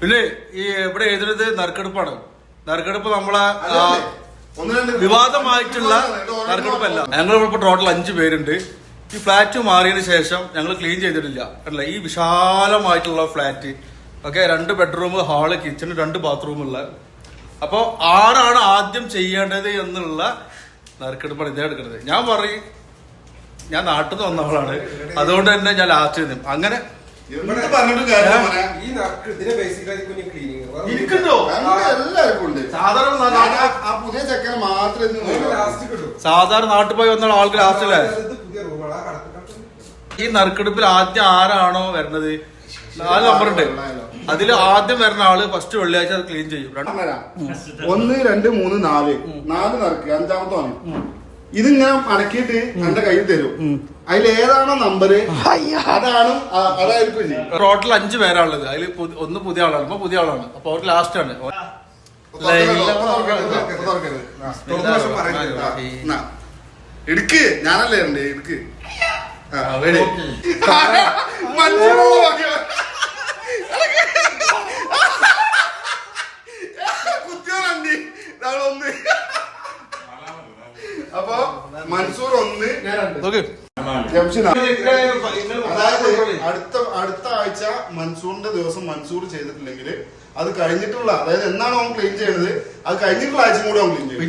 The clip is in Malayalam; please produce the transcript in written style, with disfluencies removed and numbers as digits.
പിന്നെ ഈ ഇവിടെ എഴുതുന്നത് നറുക്കെടുപ്പാണ്. നറുക്കെടുപ്പ് നമ്മളെ വിവാദമായിട്ടുള്ള നറുക്കെടുപ്പല്ല. ഞങ്ങൾ ഇപ്പൊ ടോട്ടൽ 5 പേരുണ്ട്. ഈ ഫ്ലാറ്റ് മാറിയതിനു ശേഷം ഞങ്ങൾ ക്ലീൻ ചെയ്തിട്ടില്ല അല്ല. ഈ വിശാലമായിട്ടുള്ള flat okay, 2 bedroom, hall, kitchen, 2 ബാത്റൂമുള്ള. അപ്പൊ ആരാണ് ആദ്യം ചെയ്യേണ്ടത് എന്നുള്ള നറുക്കെടുപ്പാണ് ഇതേ എടുക്കുന്നത്. ഞാൻ പറയും, ഞാൻ നാട്ടിൽ നിന്ന് വന്ന ആളാണ്, അതുകൊണ്ട് തന്നെ ഞാൻ ലാസ്റ്റ് ചെയ്തു. അങ്ങനെ സാധാരണ നാട്ടിൽ പോയി വന്ന ആൾക്ക് ലാസ്റ്റ് അല്ലേ. ഈ നറുക്കെടുപ്പിൽ ആദ്യം ആരാണോ വരുന്നത്, 4 നമ്പറുണ്ട്, അതിൽ ആദ്യം വരുന്ന ആള് ഫസ്റ്റ് വെള്ളിയാഴ്ച അത് ക്ലീൻ ചെയ്യും. 1 2 3 4 നറുക്ക്, 5ാമത്തെ ഇതിങ്ങനെ അടക്കിയിട്ട് എന്റെ കയ്യിൽ തരും. അതിലേതാണോ നമ്പര് അതായിരിക്കും. ടോട്ടൽ 5 പേരാണുള്ളത്. അതിൽ ഒന്ന് പുതിയ ആളാണ്, ഇപ്പൊ പുതിയ ആളാണ്. അപ്പൊ അവർക്ക് ലാസ്റ്റ് ആണ്. എടുക്ക്, ഞാനല്ലേ ഉണ്ട്, എടുക്ക്. അപ്പൊ മൻസൂർ 1, അതായത് അടുത്ത ആഴ്ച മൻസൂറിന്റെ ദിവസം മൻസൂർ ചെയ്തിട്ടില്ലെങ്കിൽ അത് കഴിഞ്ഞിട്ടുള്ള, അതായത് എന്നാണ് അവൻ ക്ലീൻ ചെയ്യുന്നത്, അത് കഴിഞ്ഞിട്ടുള്ള ആഴ്ച കൂടെ അവൻ ക്ലീൻ ചെയ്യും.